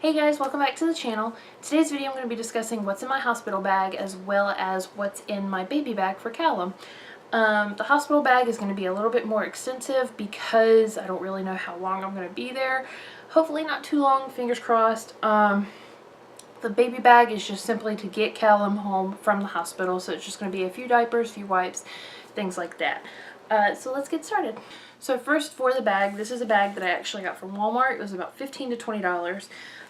Hey guys, welcome back to the channel. Today's video I'm going to be discussing what's in my hospital bag as well as what's in my baby bag for Callum. The hospital bag is going to be a little bit more extensive because I don't really know how long I'm going to be there. Hopefully not too long, fingers crossed. The baby bag is just simply to get Callum home from the hospital, so it's just going to be a few diapers, a few wipes, things like that. So let's get started. So first for the bag, this is a bag that I actually got from Walmart. It was about $15 to $20.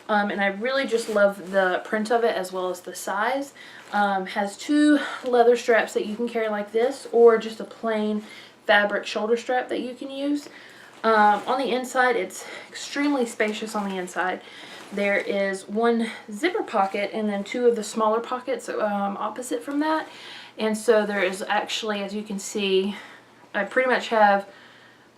And I really just love the print of it as well as the size. Has two leather straps that you can carry like this, or just a plain fabric shoulder strap that you can use. On the inside, it's extremely spacious on the inside. There is one zipper pocket and then two of the smaller pockets opposite from that. And so there is actually, as you can see, I pretty much have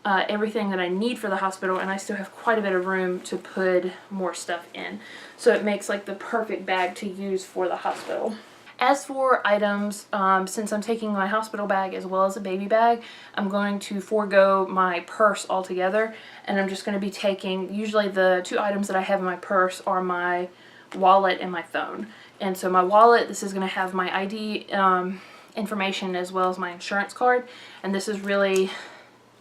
everything that I need for the hospital, and I still have quite a bit of room to put more stuff in. So it makes like the perfect bag to use for the hospital. As for items, since I'm taking my hospital bag as well as a baby bag, I'm going to forego my purse altogether, and I'm just going to be taking, usually the two items that I have in my purse are my wallet and my phone. And so my wallet, this is going to have my ID information as well as my insurance card, and this is really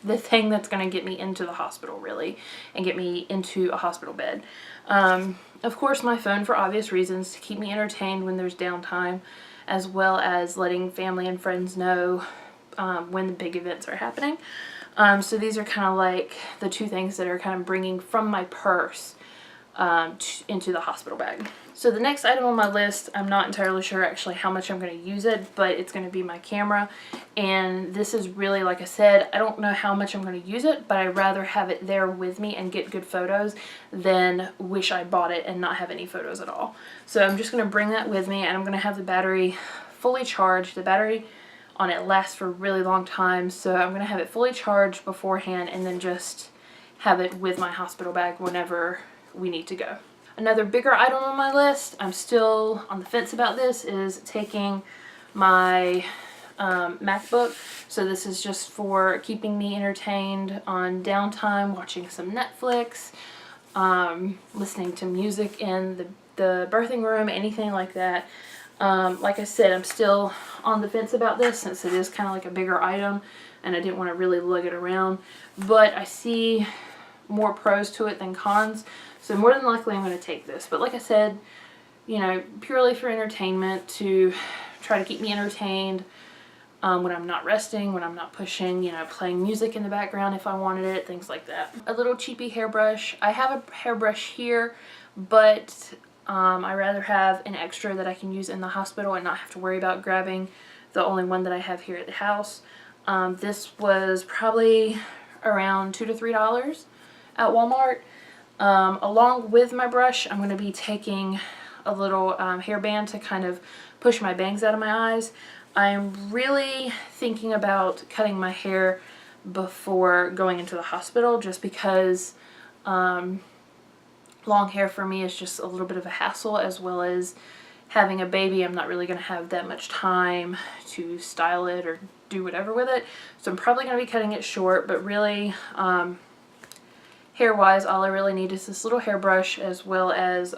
the thing that's going to get me into the hospital, really, and get me into a hospital bed. Of course, my phone for obvious reasons, to keep me entertained when there's downtime, as well as letting family and friends know when the big events are happening. So these are kind of like the two things that are kind of bringing from my purse into the hospital bag. So the next item on my list, I'm not entirely sure actually how much I'm going to use it, but it's going to be my camera. And this is really, like I said, I don't know how much I'm going to use it, but I'd rather have it there with me and get good photos than wish I bought it and not have any photos at all. So I'm just going to bring that with me, and I'm going to have the battery fully charged. The battery on it lasts for a really long time, so I'm going to have it fully charged beforehand and then just have it with my hospital bag whenever we need to go. Another bigger item on my list, I'm still on the fence about this, is taking my MacBook. So this is just for keeping me entertained on downtime, watching some Netflix, listening to music in the birthing room, anything like that. Like I said, I'm still on the fence about this since it is kind of like a bigger item and I didn't want to really lug it around. But I see more pros to it than cons. So more than likely I'm going to take this. But like I said, you know, purely for entertainment, to try to keep me entertained when I'm not resting, when I'm not pushing, you know, playing music in the background if I wanted it, things like that. A little cheapy hairbrush. I have a hairbrush here, but I rather have an extra that I can use in the hospital and not have to worry about grabbing the only one that I have here at the house. This was probably around $2 to $3 at Walmart. Along with my brush, I'm going to be taking a little hairband to kind of push my bangs out of my eyes. I'm really thinking about cutting my hair before going into the hospital, just because long hair for me is just a little bit of a hassle, as well as having a baby. I'm not really going to have that much time to style it or do whatever with it, so I'm probably going to be cutting it short. But really, hair-wise, all I really need is this little hairbrush, as well as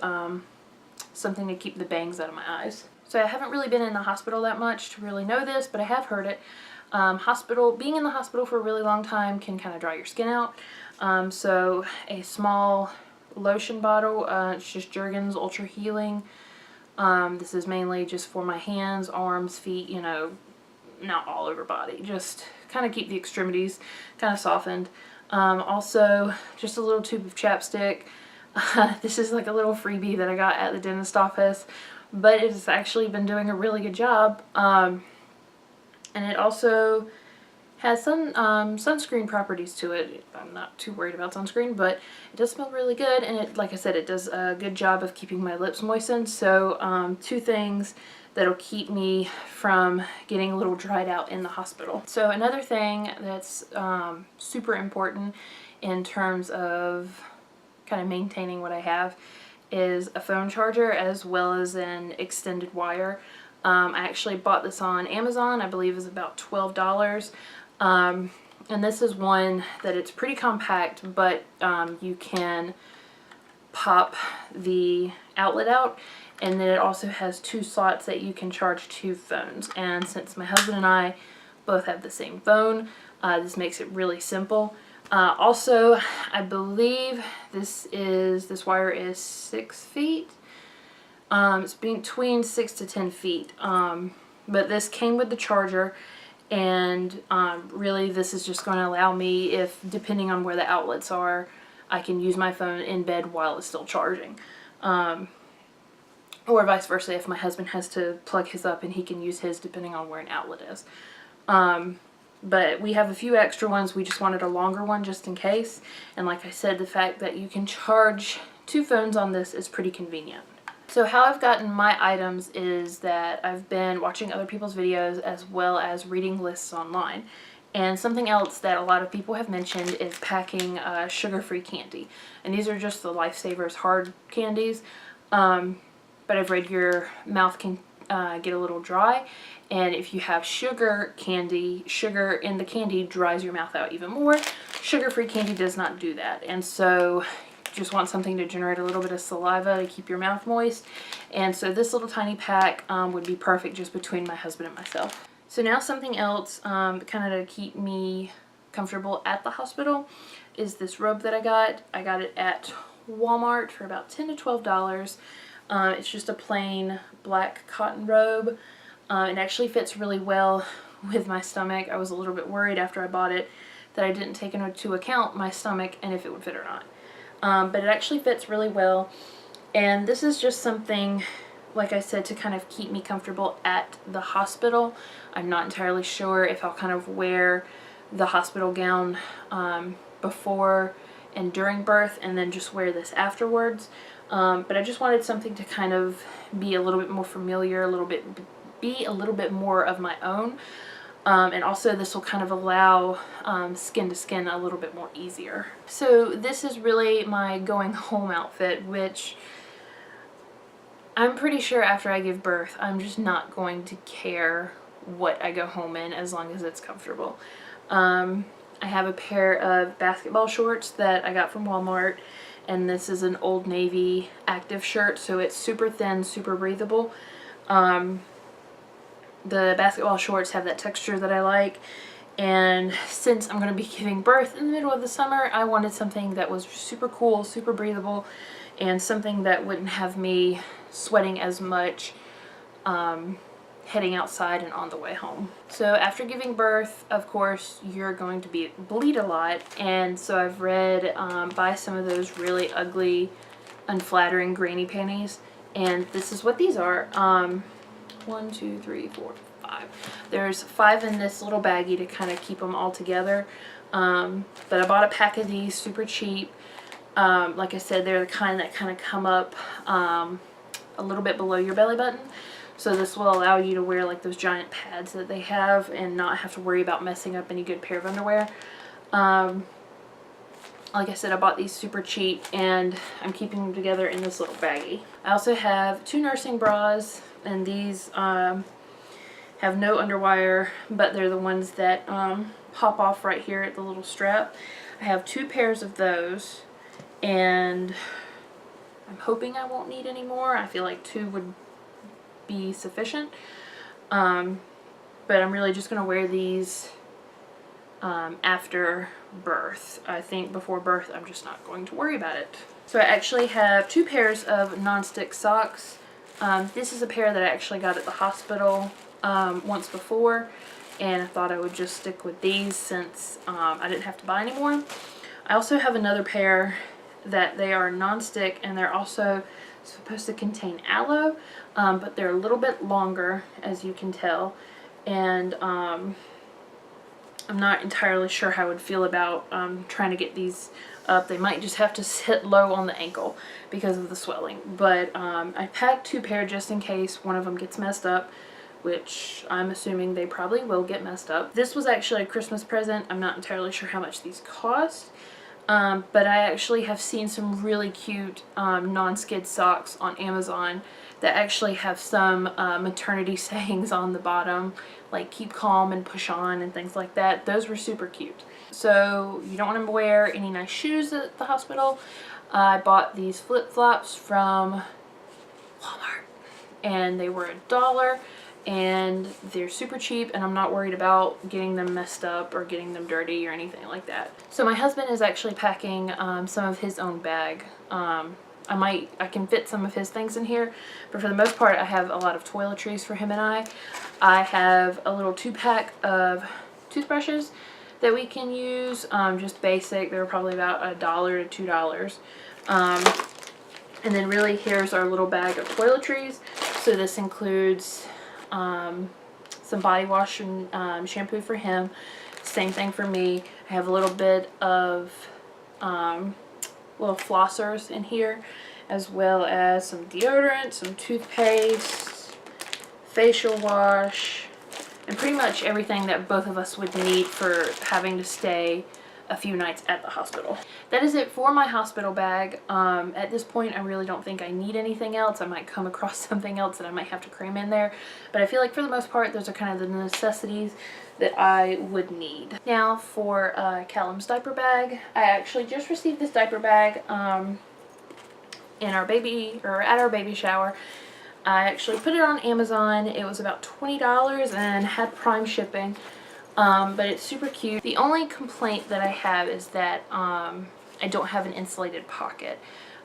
something to keep the bangs out of my eyes. So I haven't really been in the hospital that much to really know this, but I have heard it. Being in the hospital for a really long time can kind of dry your skin out. So a small lotion bottle, it's just Jergens Ultra Healing. This is mainly just for my hands, arms, feet, you know, not all over body, just kind of keep the extremities kind of softened. Also, just a little tube of chapstick. This is like a little freebie that I got at the dentist office, but it's actually been doing a really good job. And it also has some sunscreen properties to it. I'm not too worried about sunscreen, but it does smell really good, and it, like I said, it does a good job of keeping my lips moistened. So two things that'll keep me from getting a little dried out in the hospital. So another thing that's super important in terms of kind of maintaining what I have is a phone charger, as well as an extended wire. I actually bought this on Amazon. I believe it was about $12. And this is one that it's pretty compact, but you can pop the outlet out, and then it also has 2 slots that you can charge 2 phones. And since my husband and I both have the same phone, this makes it really simple. Also, I believe this wire is 6 feet. It's between 6 to 10 feet. But this came with the charger, and really this is just going to allow me, if depending on where the outlets are, I can use my phone in bed while it's still charging. Or vice versa, if my husband has to plug his up and he can use his depending on where an outlet is. But we have a few extra ones. We just wanted a longer one just in case. And like I said, the fact that you can charge 2 phones on this is pretty convenient. So how I've gotten my items is that I've been watching other people's videos as well as reading lists online. And something else that a lot of people have mentioned is packing sugar-free candy. And these are just the Lifesavers hard candies. But I've read your mouth can get a little dry, and if you have sugar in the candy dries your mouth out even more. Sugar-free candy does not do that, and so you just want something to generate a little bit of saliva to keep your mouth moist. And so this little tiny pack would be perfect just between my husband and myself. So now something else kind of to keep me comfortable at the hospital is this robe that I got. I got it at Walmart for about $10 to $12. It's just a plain black cotton robe. It actually fits really well with my stomach. I was a little bit worried after I bought it that I didn't take into account my stomach and if it would fit or not. But it actually fits really well. And this is just something, like I said, to kind of keep me comfortable at the hospital. I'm not entirely sure if I'll kind of wear the hospital gown before and during birth and then just wear this afterwards. But I just wanted something to kind of be a little bit more familiar, be a little bit more of my own. And also this will kind of allow skin to skin a little bit more easier. So this is really my going home outfit, which I'm pretty sure after I give birth, I'm just not going to care what I go home in as long as it's comfortable. I have a pair of basketball shorts that I got from Walmart. And this is an Old Navy active shirt, so it's super thin, super breathable. The basketball shorts have that texture that I like, and since I'm going to be giving birth in the middle of the summer, I wanted something that was super cool, super breathable, and something that wouldn't have me sweating as much heading outside and on the way home. So after giving birth, of course, you're going to bleed a lot, and so I've read buy some of those really ugly, unflattering granny panties, and this is what these are. 1, 2, 3, 4, 5. There's 5 in this little baggie to kind of keep them all together. But I bought a pack of these super cheap. Like I said, they're the kind that kind of come up a little bit below your belly button. So this will allow you to wear like those giant pads that they have and not have to worry about messing up any good pair of underwear. Like I said, I bought these super cheap and I'm keeping them together in this little baggie. I also have 2 nursing bras, and these have no underwire, but they're the ones that pop off right here at the little strap. I have 2 pairs of those, and I'm hoping I won't need any more. I feel like 2 would be sufficient, but I'm really just going to wear these after birth. I think before birth I'm just not going to worry about it. So I actually have 2 pairs of non-stick socks. This is a pair that I actually got at the hospital once before, and I thought I would just stick with these since I didn't have to buy any more. I also have another pair that they are non-stick, and they're also supposed to contain aloe, but they're a little bit longer, as you can tell, and I'm not entirely sure how I would feel about trying to get these up. They might just have to sit low on the ankle because of the swelling, but I packed 2 pair just in case one of them gets messed up, which I'm assuming they probably will get messed up. This was actually a Christmas present. I'm not entirely sure how much these cost, but I actually have seen some really cute non-skid socks on Amazon that actually have some maternity sayings on the bottom, like keep calm and push on and things like that. Those were super cute. So you don't want to wear any nice shoes at the hospital. I bought these flip-flops from Walmart and they were $1 and they're super cheap, and I'm not worried about getting them messed up or getting them dirty or anything like that. So my husband is actually packing some of his own bag. I can fit some of his things in here, but for the most part I have a lot of toiletries for him and I. I have a little 2-pack of toothbrushes that we can use, just basic. They were probably about $1 to $2. And then really here's our little bag of toiletries. So this includes some body wash and shampoo for him. Same thing for me. I have a little bit of little flossers in here, as well as some deodorant, some toothpaste, facial wash, and pretty much everything that both of us would need for having to stay a few nights at the hospital. That is it for my hospital bag. At this point I really don't think I need anything else. I might come across something else that I might have to cram in there, but I feel like for the most part those are kind of the necessities that I would need. Now for Callum's diaper bag. I actually just received this diaper bag at our baby shower. I actually put it on Amazon. It was about $20 and had Prime shipping. But it's super cute. The only complaint that I have is that I don't have an insulated pocket.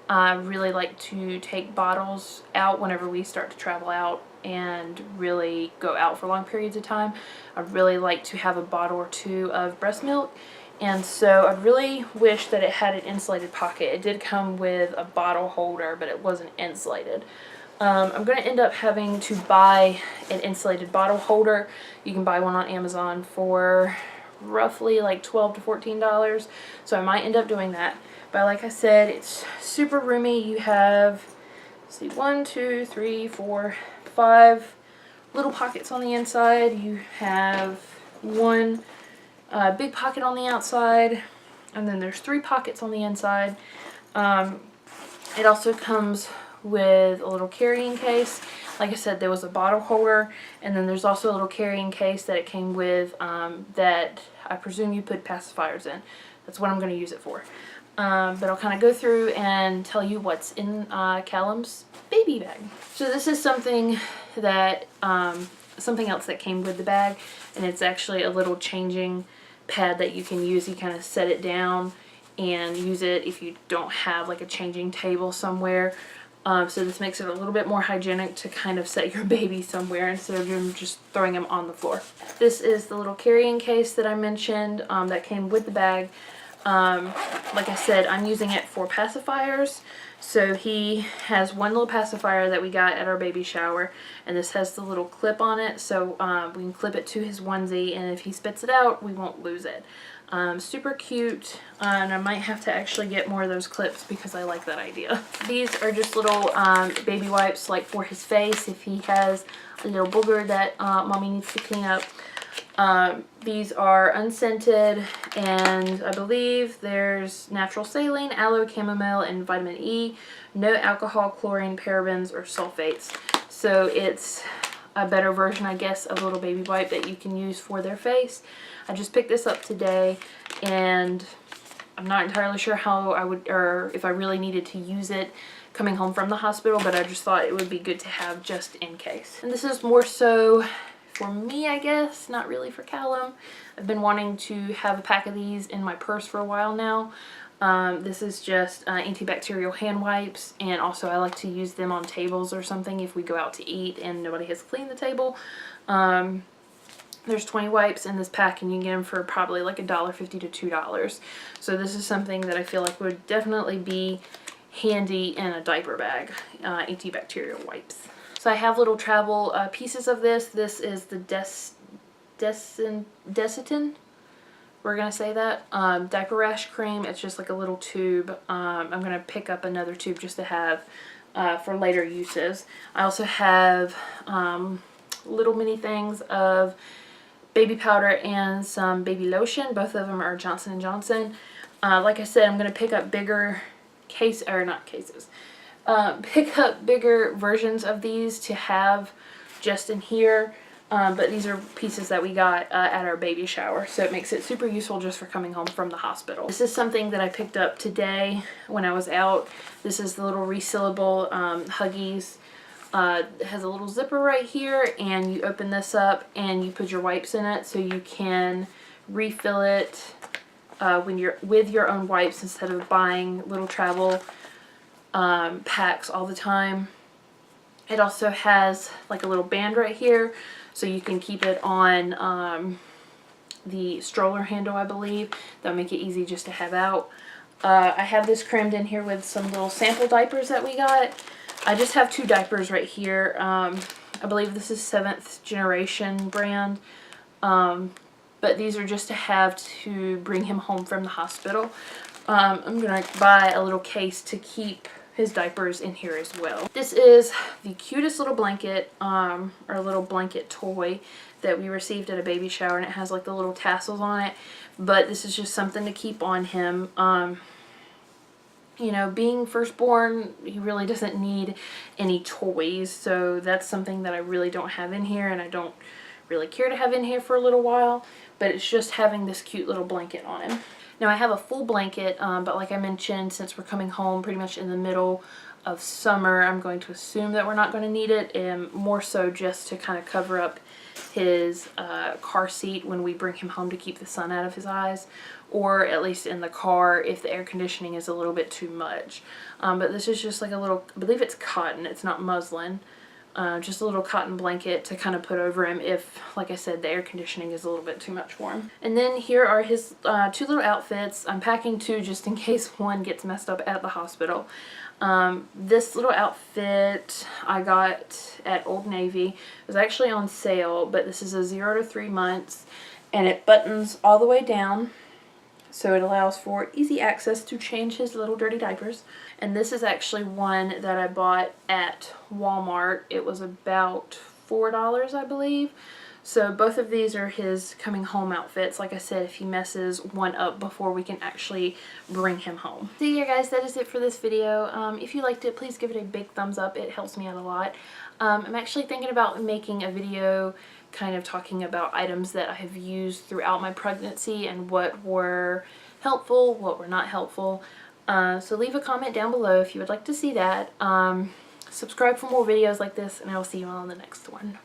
I really like to take bottles out whenever we start to travel out and really go out for long periods of time. I really like to have a bottle or two of breast milk, and so I really wish that it had an insulated pocket. It did come with a bottle holder, but it wasn't insulated. I'm going to end up having to buy an insulated bottle holder. You can buy one on Amazon for roughly like $12 to $14, so I might end up doing that. But like I said, it's super roomy. You have, let's see, 1, 2, 3, 4, 5 little pockets on the inside. You have one big pocket on the outside, and then there's 3 pockets on the inside. It also comes with a little carrying case. Like I said, there was a bottle holder, and then there's also a little carrying case that it came with that I presume you put pacifiers in. That's what I'm going to use it for. But I'll kind of go through and tell you what's in Callum's baby bag. So this is something that something else that came with the bag, and it's actually a little changing pad that you can use. You kind of set it down and use it if you don't have like a changing table somewhere. So this makes it a little bit more hygienic to kind of set your baby somewhere instead of just throwing him on the floor. This is the little carrying case that I mentioned that came with the bag. Like I said, I'm using it for pacifiers. So he has one little pacifier that we got at our baby shower, and this has the little clip on it, so we can clip it to his onesie, and if he spits it out, we won't lose it. Super cute, and I might have to actually get more of those clips because I like that idea. These are just little baby wipes, like for his face if he has a little booger that mommy needs to clean up. These are unscented, and I believe there's natural saline, aloe, chamomile, and vitamin E. No alcohol, chlorine, parabens, or sulfates. So it's a better version, I guess, of a little baby wipe that you can use for their face. I just picked this up today, and I'm not entirely sure how I would, or if I really needed to use it coming home from the hospital, but I just thought it would be good to have just in case. And this is more so for me, I guess, not really for Callum. I've been wanting to have a pack of these in my purse for a while now. This is just antibacterial hand wipes, and also I like to use them on tables or something if we go out to eat and nobody has cleaned the table. There's 20 wipes in this pack, and you can get them for probably like $1.50 to $2. So this is something that I feel like would definitely be handy in a diaper bag, antibacterial wipes. So I have little travel pieces of this. This is the Desitin, we're going to say that, diaper rash cream. It's just like a little tube. I'm going to pick up another tube just to have for later uses. I also have little mini things of baby powder and some baby lotion. Both of them are Johnson & Johnson. Like I said, I'm going to pick up bigger pick up bigger versions of these to have just in here. But these are pieces that we got at our baby shower, so it makes it super useful just for coming home from the hospital. This is something that I picked up today when I was out. This is the little resealable Huggies. It has a little zipper right here, and you open this up and you put your wipes in it so you can refill it when you're with your own wipes instead of buying little travel packs all the time. It also has like a little band right here, so you can keep it on the stroller handle, I believe. That'll make it easy just to have out. I have this crammed in here with some little sample diapers that we got. I just have 2 diapers right here. I believe this is 7th generation brand. But these are just to have to bring him home from the hospital. I'm going to buy a little case to keep his diapers in here as well. This is the cutest little blanket, or little blanket toy that we received at a baby shower, and it has like the little tassels on it. But this is just something to keep on him. You know, being firstborn, he really doesn't need any toys, so that's something that I really don't have in here, and I don't really care to have in here for a little while, but it's just having this cute little blanket on him. Now I have a full blanket, but like I mentioned, since we're coming home pretty much in the middle of summer, I'm going to assume that we're not going to need it, and more so just to kind of cover up his car seat when we bring him home to keep the sun out of his eyes, or at least in the car if the air conditioning is a little bit too much. But this is just like a little, I believe it's cotton, it's not muslin. Just a little cotton blanket to kind of put over him if, like I said, the air conditioning is a little bit too much for him. And then here are his 2 little outfits. I'm packing 2 just in case one gets messed up at the hospital. This little outfit I got at Old Navy. It was actually on sale, but this is a 0 to 3 months, and it buttons all the way down, so it allows for easy access to change his little dirty diapers. And this is actually one that I bought at Walmart. It was about $4, I believe. So both of these are his coming home outfits. Like I said, if he messes one up before we can actually bring him home. So yeah guys, that is it for this video. If you liked it, please give it a big thumbs up. It helps me out a lot. I'm actually thinking about making a video kind of talking about items that I have used throughout my pregnancy and what were helpful, what were not helpful. So leave a comment down below if you would like to see that. Subscribe for more videos like this, and I will see you all on the next one.